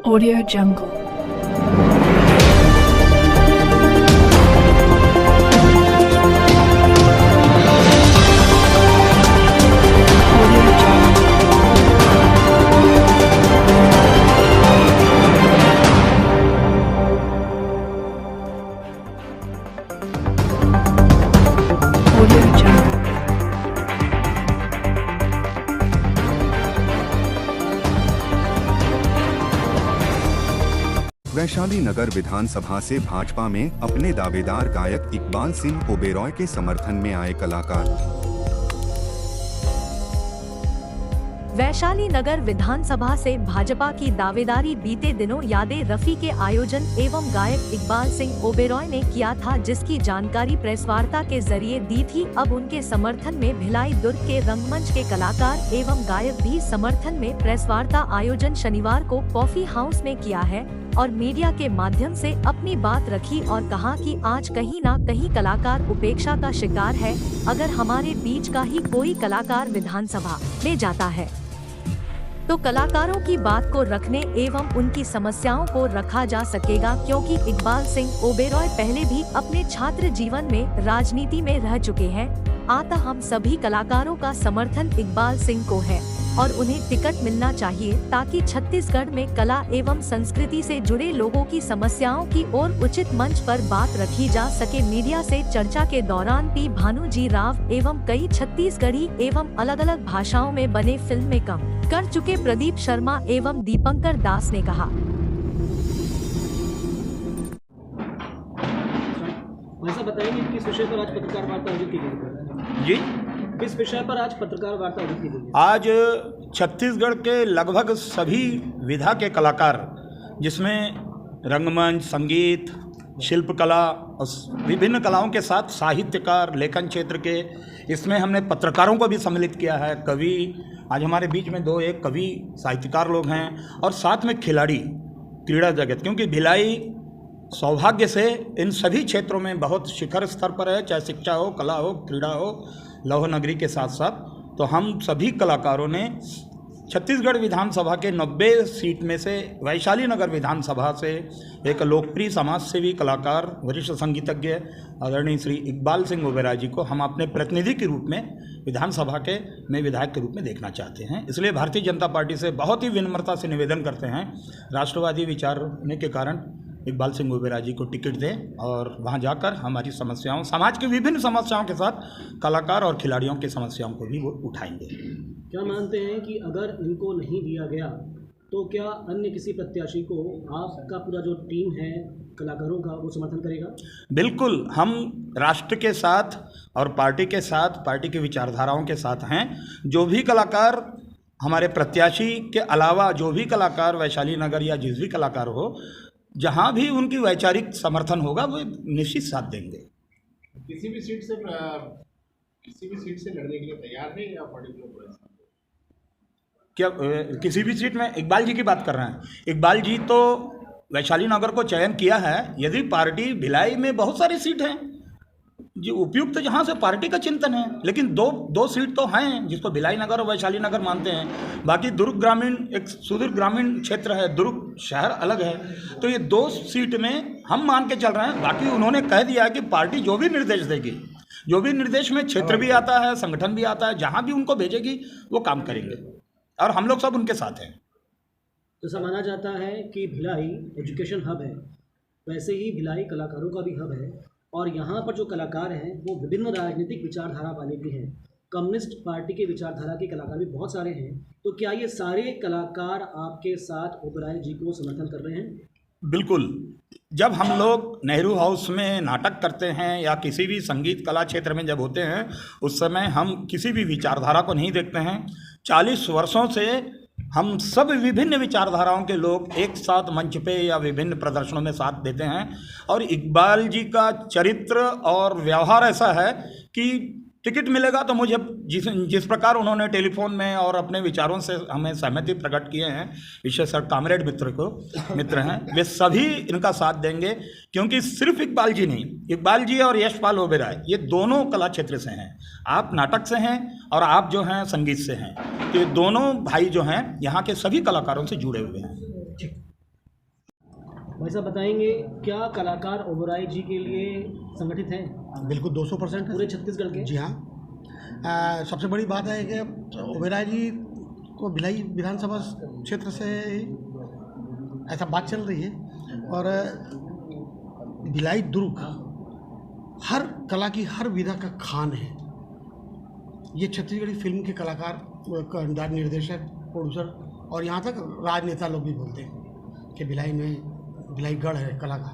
Audio Jungle. Audio Jungle. Vaishali नगर विधानसभा से भाजपा में अपने दावेदार गायक इकबाल सिंह ओबेरॉय के समर्थन में आए कलाकार। वैशाली नगर विधानसभा से भाजपा की दावेदारी बीते दिनों यादें रफी के आयोजन एवं गायक इकबाल सिंह ओबेरॉय ने किया था, जिसकी जानकारी प्रेस वार्ता के जरिए दी थी। अब उनके समर्थन में भिलाई दुर्ग के रंगमंच के कलाकार एवं गायक भी समर्थन में प्रेस वार्ता आयोजन शनिवार को कॉफी हाउस में किया है और मीडिया के माध्यम से अपनी बात रखी और कहा कि आज कहीं ना कहीं कलाकार उपेक्षा का शिकार है। अगर हमारे बीच का ही कोई कलाकार विधानसभा में जाता है तो कलाकारों की बात को रखने एवं उनकी समस्याओं को रखा जा सकेगा, क्योंकि इकबाल सिंह ओबेरॉय पहले भी अपने छात्र जीवन में राजनीति में रह चुके हैं। अतः हम सभी कलाकारों का समर्थन इकबाल सिंह को है और उन्हें टिकट मिलना चाहिए, ताकि छत्तीसगढ़ में कला एवं संस्कृति से जुड़े लोगों की समस्याओं की ओर उचित मंच पर बात रखी जा सके। मीडिया से चर्चा के दौरान पी भानु जी राव एवं कई छत्तीसगढ़ी एवं अलग अलग भाषाओं में बने फिल्म में काम कर चुके प्रदीप शर्मा एवं दीपंकर दास ने कहा। वैसा बताएंगे किस विषय पर आज पत्रकार वार्ता आयोजित की गई? जी, किस विषय पर आज पत्रकार वार्ता आयोजित की गई? आज छत्तीसगढ़ के लगभग सभी विधा के कलाकार, जिसमें रंगमंच, संगीत, शिल्पकला और विभिन्न कलाओं के साथ साहित्यकार, लेखन क्षेत्र के, इसमें हमने पत्रकारों को भी सम्मिलित किया है। कवि, आज हमारे बीच में दो एक कवि साहित्यकार लोग हैं और साथ में खिलाड़ी, क्रीड़ा जगत, क्योंकि भिलाई सौभाग्य से इन सभी क्षेत्रों में बहुत शिखर स्तर पर है, चाहे शिक्षा हो, कला हो, क्रीड़ा हो, लौह नगरी के साथ साथ। तो हम सभी कलाकारों ने छत्तीसगढ़ विधानसभा के 90 सीट में से वैशाली नगर विधानसभा से एक लोकप्रिय समाज सेवी कलाकार, वरिष्ठ संगीतज्ञ आदरणीय श्री इकबाल सिंह ओबेरॉय जी को हम अपने प्रतिनिधि के रूप में विधानसभा के में विधायक के रूप में देखना चाहते हैं। इसलिए भारतीय जनता पार्टी से बहुत ही विनम्रता से निवेदन करते हैं, राष्ट्रवादी विचार होने के कारण इकबाल सिंह ओबेरॉय जी को टिकट दें और वहां जाकर हमारी समस्याओं, समाज की विभिन्न समस्याओं के साथ कलाकार और खिलाड़ियों की समस्याओं को भी वो उठाएंगे। क्या मानते हैं कि अगर इनको नहीं दिया गया तो क्या अन्य किसी प्रत्याशी को आपका पूरा जो टीम है कलाकारों का वो समर्थन करेगा? बिल्कुल, हम राष्ट्र के साथ और पार्टी के साथ, पार्टी की विचारधाराओं के साथ हैं। जो भी कलाकार हमारे प्रत्याशी के अलावा जो भी कलाकार वैशाली नगर या जिस भी कलाकार हो, जहां भी उनकी वैचारिक समर्थन होगा वो निश्चित साथ देंगे। किसी भी सीट से लड़ने के लिए तैयार है या पर्टिकुलर? क्या किसी भी सीट में? इकबाल जी की बात कर रहे हैं। इकबाल जी तो वैशाली नगर को चयन किया है। यदि पार्टी, भिलाई में बहुत सारी सीट हैं जो उपयुक्त, जहां से पार्टी का चिंतन है, लेकिन दो सीट तो हैं जिसको भिलाई नगर और वैशाली नगर मानते हैं। बाकी दुर्ग ग्रामीण एक सुदूर ग्रामीण क्षेत्र है, दुर्ग शहर अलग है। तो ये 2 सीट में हम मान के चल रहे हैं। बाकी उन्होंने कह दिया कि पार्टी जो भी निर्देश देगी, जो भी निर्देश में क्षेत्र भी आता है, संगठन भी आता है, जहाँ भी उनको भेजेगी वो काम करेंगे और हम लोग सब उनके साथ हैं। जैसा माना जाता है कि भिलाई एजुकेशन हब है, वैसे ही भिलाई कलाकारों का भी हब है और यहाँ पर जो कलाकार हैं वो विभिन्न राजनीतिक विचारधारा वाले भी हैं। कम्युनिस्ट पार्टी के विचारधारा के कलाकार भी बहुत सारे हैं। तो क्या ये सारे कलाकार आपके साथ ओबेरॉय जी को समर्थन कर रहे हैं? बिल्कुल। जब हम लोग नेहरू हाउस में नाटक करते हैं या किसी भी संगीत कला क्षेत्र में जब होते हैं, उस समय हम किसी भी विचारधारा को नहीं देखते हैं। 40 वर्षों से हम सब विभिन्न विचारधाराओं के लोग एक साथ मंच पे या विभिन्न प्रदर्शनों में साथ देते हैं। और इकबाल जी का चरित्र और व्यवहार ऐसा है कि टिकट मिलेगा तो मुझे जिस प्रकार उन्होंने टेलीफोन में और अपने विचारों से हमें सहमति प्रकट किए हैं, विशेषकर कामरेड मित्र हैं, वे सभी इनका साथ देंगे। क्योंकि सिर्फ इकबाल जी नहीं, इकबाल जी और यशपाल ओबेरॉय ये दोनों कला क्षेत्र से हैं। आप नाटक से हैं और आप जो हैं संगीत से हैं। तो ये दोनों भाई जो हैं यहाँ के सभी कलाकारों से जुड़े हुए हैं। भाई साहब बताएंगे क्या कलाकार ओबेरॉय जी के लिए संगठित हैं? बिल्कुल 200% पूरे छत्तीसगढ़ के? जी हाँ। सबसे बड़ी बात है कि ओबेरॉय जी को भिलाई विधानसभा क्षेत्र से ऐसा बात चल रही है और भिलाई दुर्ग हर कला की हर विधा का खान है। ये छत्तीसगढ़ी फिल्म के कलाकार, निर्देशक, प्रोड्यूसर और यहाँ तक राजनेता लोग भी बोलते हैं कि भिलाई गढ़ है कला का।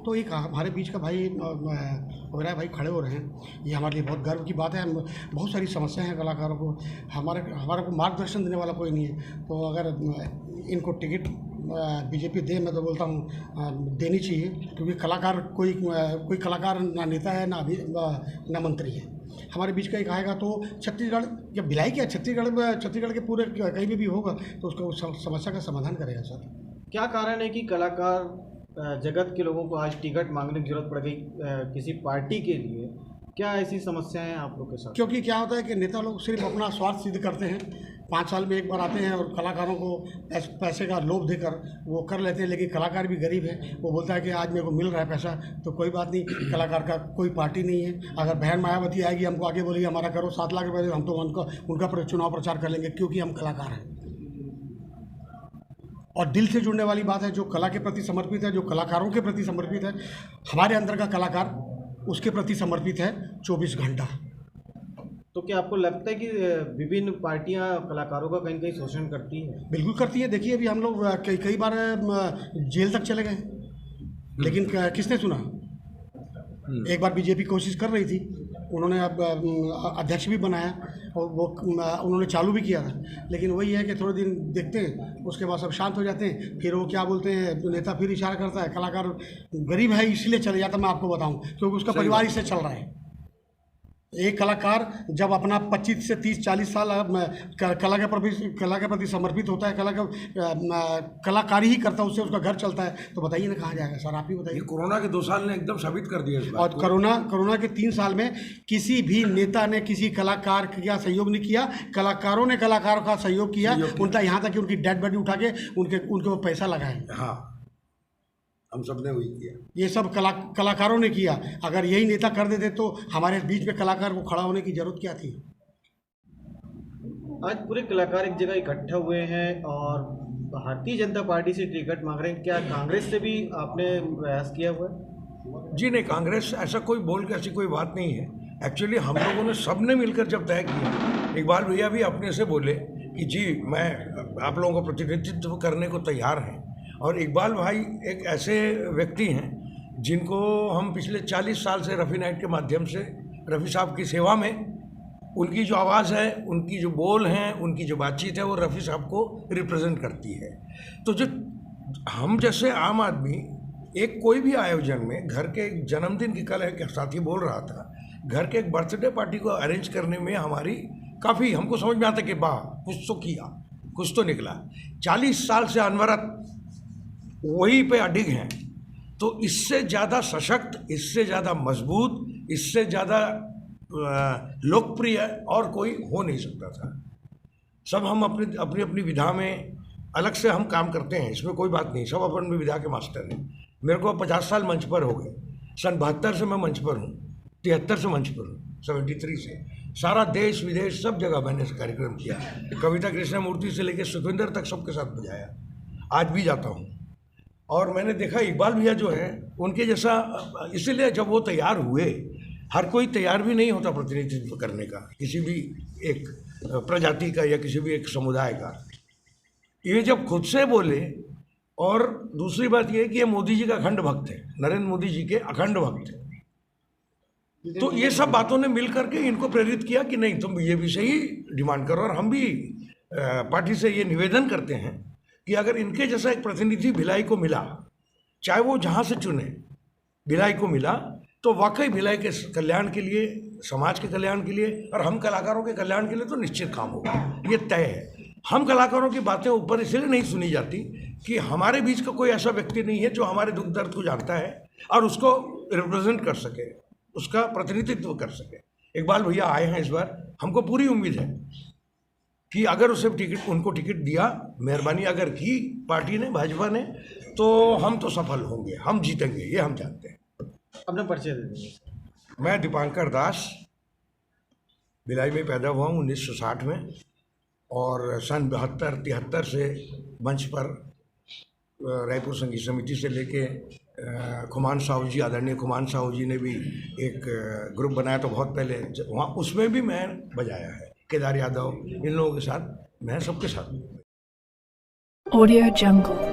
तो एक हमारे बीच का भाई ओबेरॉय भाई खड़े हो रहे हैं, ये हमारे लिए बहुत गर्व की बात है। बहुत सारी समस्याएं हैं कलाकारों को, हमारे को मार्गदर्शन देने वाला कोई नहीं है। तो अगर इनको टिकट बीजेपी दे, मैं तो बोलता हूँ देनी चाहिए, क्योंकि कलाकार कोई कलाकार ना नेता है ना मंत्री है। हमारे बीच का एक आएगा तो छत्तीसगढ़ या भिलाई क्या छत्तीसगढ़ के पूरे कहीं भी होगा तो उसका उस समस्या का समाधान करेगा सर। क्या कारण है कि कलाकार जगत के लोगों को आज टिकट मांगने की जरूरत पड़ गई किसी पार्टी के लिए? क्या ऐसी समस्याएं हैं आप लोग के साथ? क्योंकि क्या होता है कि नेता लोग सिर्फ अपना स्वार्थ सिद्ध करते हैं, 5 साल में एक बार आते हैं और कलाकारों को पैसे का लोभ देकर वो कर लेते हैं। लेकिन कलाकार भी गरीब है, वो बोलता है कि आज मेरे को मिल रहा है पैसा तो कोई बात नहीं, कलाकार का कोई पार्टी नहीं है। अगर बहन मायावती आएगी हमको आगे बोलेगी हमारा करो 7 लाख रुपये, हम तो उनका चुनाव प्रचार कर लेंगे, क्योंकि हम कलाकार हैं। और दिल से जुड़ने वाली बात है, जो कला के प्रति समर्पित है, जो कलाकारों के प्रति समर्पित है, हमारे अंदर का कलाकार उसके प्रति समर्पित है 24 घंटा। तो क्या आपको लगता है कि विभिन्न पार्टियां कलाकारों का कहीं न कहीं शोषण करती हैं? बिल्कुल करती है। देखिए अभी हम लोग कई बार जेल तक चले गए, लेकिन किसने सुना? एक बार बीजेपी कोशिश कर रही थी, उन्होंने अब अध्यक्ष भी बनाया और वो उन्होंने चालू भी किया था, लेकिन वही है कि थोड़े दिन देखते हैं, उसके बाद सब शांत हो जाते हैं। फिर वो क्या बोलते हैं, नेता फिर इशारा करता है कलाकार गरीब है इसलिए चले जाता। मैं आपको बताऊं क्योंकि उसका परिवार इससे चल रहा है। एक कलाकार जब अपना 25 से 30-40 साल कला के प्रति समर्पित होता है, कलाकारी ही करता है, उससे उसका घर चलता है, तो बताइए ना कहाँ जाएगा सर? आप ही बताइए। कोरोना के 2 साल ने एकदम साबित कर दिया इस बात और कोरोना के 3 साल में किसी भी नेता ने किसी कलाकार का सहयोग नहीं किया, कलाकारों ने कलाकारों का सहयोग किया। उनका यहाँ तक कि उनकी डेड बॉडी उठा के उनके वो पैसा लगाए। हाँ, हम सब ने वही किया। ये सब कलाकारों ने किया। अगर यही नेता कर देते तो हमारे बीच में कलाकार को खड़ा होने की जरूरत क्या थी? आज पूरे कलाकार एक जगह इकट्ठा हुए हैं और भारतीय जनता पार्टी से टिकट मांग रहे हैं। क्या कांग्रेस से भी आपने प्रयास किया हुआ है? जी नहीं, कांग्रेस ऐसा कोई बोल के ऐसी कोई बात नहीं है। एक्चुअली हम लोगों ने सबने मिलकर जब तय किया, इकबाल भैया भी अपने से बोले कि जी मैं आप लोगों का प्रतिनिधित्व करने को तैयार हैं। और इकबाल भाई एक ऐसे व्यक्ति हैं जिनको हम पिछले 40 साल से रफ़ी नाइट के माध्यम से रफ़ी साहब की सेवा में, उनकी जो आवाज़ है, उनकी जो बोल हैं, उनकी जो बातचीत है, वो रफ़ी साहब को रिप्रेजेंट करती है। तो जो हम जैसे आम आदमी एक कोई भी आयोजन में, घर के एक जन्मदिन की, कल एक साथी बोल रहा था, घर के एक बर्थडे पार्टी को अरेंज करने में हमारी काफ़ी, हमको समझ में आता कि वाह कुछ तो किया, कुछ तो निकला। 40 साल से अनवरत वही पे अडिग हैं, तो इससे ज़्यादा सशक्त, इससे ज़्यादा मजबूत, इससे ज़्यादा लोकप्रिय और कोई हो नहीं सकता था। सब हम अपनी अपनी विधा में अलग से हम काम करते हैं, इसमें कोई बात नहीं, सब अपनी विधा के मास्टर हैं। मेरे को 50 साल मंच पर हो गए, सन 72 से मैं मंच पर हूँ, 73 से मंच पर हूँ, 73 से सारा देश विदेश सब जगह मैंने कार्यक्रम किया। कविता कृष्णमूर्ति से लेकर सुखविंदर तक सबके साथ बजाया, आज भी जाता हूँ। और मैंने देखा इकबाल भैया जो है उनके जैसा, इसीलिए जब वो तैयार हुए, हर कोई तैयार भी नहीं होता प्रतिनिधित्व करने का, किसी भी एक प्रजाति का या किसी भी एक समुदाय का। ये जब खुद से बोले, और दूसरी बात ये है कि ये मोदी जी का अखंड भक्त है, नरेंद्र मोदी जी के अखंड भक्त है। तो ये सब बातों ने मिल करके इनको प्रेरित किया कि नहीं तुम ये भी सही डिमांड करो। और हम भी पार्टी से ये निवेदन करते हैं कि अगर इनके जैसा एक प्रतिनिधि भिलाई को मिला, चाहे वो जहाँ से चुने, भिलाई को मिला, तो वाकई भिलाई के कल्याण के लिए, समाज के कल्याण के लिए और हम कलाकारों के कल्याण के लिए तो निश्चित काम होगा, ये तय है। हम कलाकारों की बातें ऊपर इसलिए नहीं सुनी जाती कि हमारे बीच का कोई ऐसा व्यक्ति नहीं है जो हमारे दुख दर्द को जानता है और उसको रिप्रेजेंट कर सके, उसका प्रतिनिधित्व कर सके। इकबाल भैया आए हैं इस बार, हमको पूरी उम्मीद है कि अगर उसे उनको टिकट दिया, मेहरबानी अगर की पार्टी ने, भाजपा ने, तो हम तो सफल होंगे, हम जीतेंगे, ये हम जानते हैं। अपना परिचय दे देंगे। मैं दीपांकर दास भिलाई में पैदा हुआ हूँ 1960 में, और सन 72-73 से मंच पर रायपुर संगीत समिति से लेके खुमान साहू जी, आदरणीय खुमान साहू जी ने भी एक ग्रुप बनाया तो बहुत पहले, वहाँ उसमें भी मैं बजाया है। केदार यादव, इन लोगों के साथ मैं सबके साथ। Audio Jungle.